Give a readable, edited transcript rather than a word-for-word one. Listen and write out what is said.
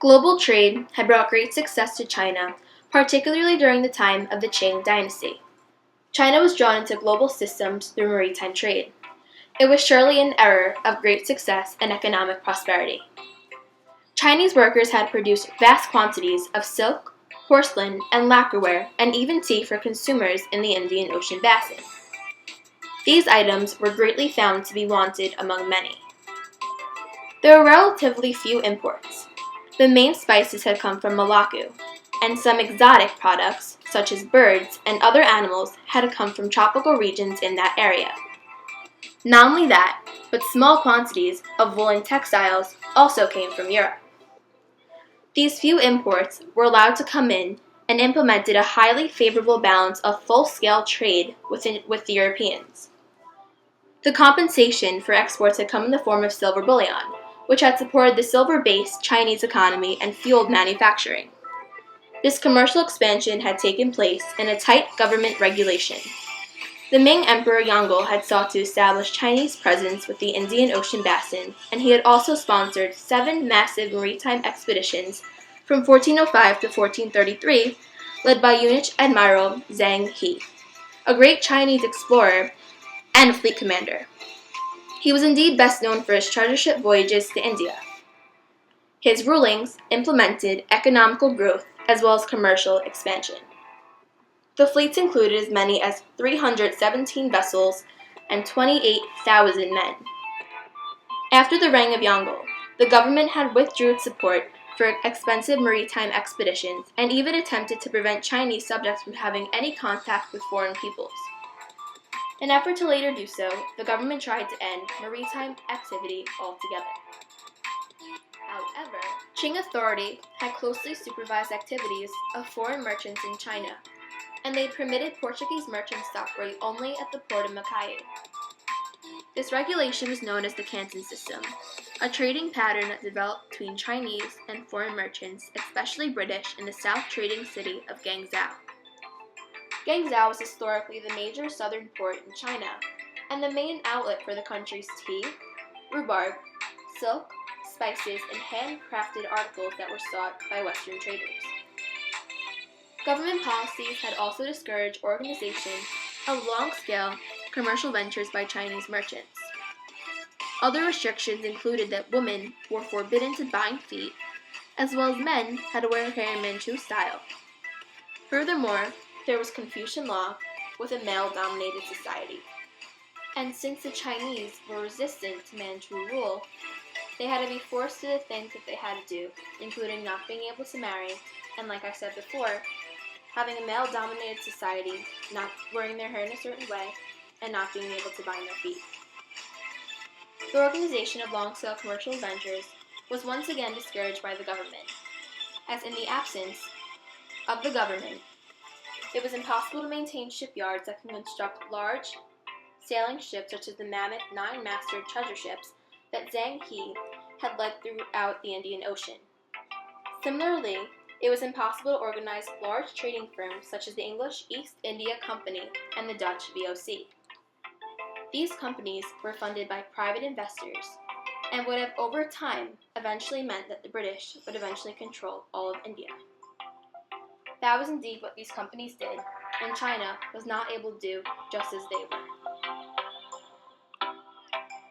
Global trade had brought great success to China, particularly during the time of the Qing dynasty. China was drawn into global systems through maritime trade. It was surely an era of great success and economic prosperity. Chinese workers had produced vast quantities of silk, porcelain, and lacquerware, and even tea for consumers in the Indian Ocean basin. These items were greatly found to be wanted among many. There were relatively few imports. The main spices had come from Malacca, and some exotic products, such as birds and other animals, had come from tropical regions in that area. Not only that, but small quantities of woolen textiles also came from Europe. These few imports were allowed to come in and implemented a highly favorable balance of full-scale trade with the Europeans. The compensation for exports had come in the form of silver bullion, which had supported the silver-based Chinese economy and fueled manufacturing. This commercial expansion had taken place in a tight government regulation. The Ming Emperor Yongle had sought to establish Chinese presence with the Indian Ocean basin, and he had also sponsored 7 massive maritime expeditions from 1405 to 1433, led by Union Admiral Zhang He, a great Chinese explorer and fleet commander. He was indeed best known for his treasure ship voyages to India. His rulings implemented economical growth as well as commercial expansion. The fleets included as many as 317 vessels and 28,000 men. After the reign of Yongle, the government had withdrew its support for expensive maritime expeditions and even attempted to prevent Chinese subjects from having any contact with foreign peoples. In an effort to later do so, the government tried to end maritime activity altogether. However, Qing authority had closely supervised activities of foreign merchants in China, and they permitted Portuguese merchants to operate only at the port of Macaé. This regulation was known as the Canton system, a trading pattern that developed between Chinese and foreign merchants, especially British, in the south trading city of Guangzhou. Guangzhou was historically the major southern port in China, and the main outlet for the country's tea, rhubarb, silk, spices, and handcrafted articles that were sought by Western traders. Government policies had also discouraged organization of long-scale commercial ventures by Chinese merchants. Other restrictions included that women were forbidden to bind feet, as well as men had to wear hair in Manchu style. Furthermore, there was Confucian law with a male-dominated society. And since the Chinese were resistant to Manchu rule, they had to be forced to do the things that they had to do, including not being able to marry, and like I said before, having a male-dominated society, not wearing their hair in a certain way, and not being able to bind their feet. The organization of long-scale commercial ventures was once again discouraged by the government, as in the absence of the government, it was impossible to maintain shipyards that can construct large sailing ships such as the mammoth 9-masted treasure ships that Zhang He had led throughout the Indian Ocean. Similarly, it was impossible to organize large trading firms such as the English East India Company and the Dutch VOC. These companies were funded by private investors and would have over time eventually meant that the British would eventually control all of India. That was indeed what these companies did, and China was not able to do just as they were.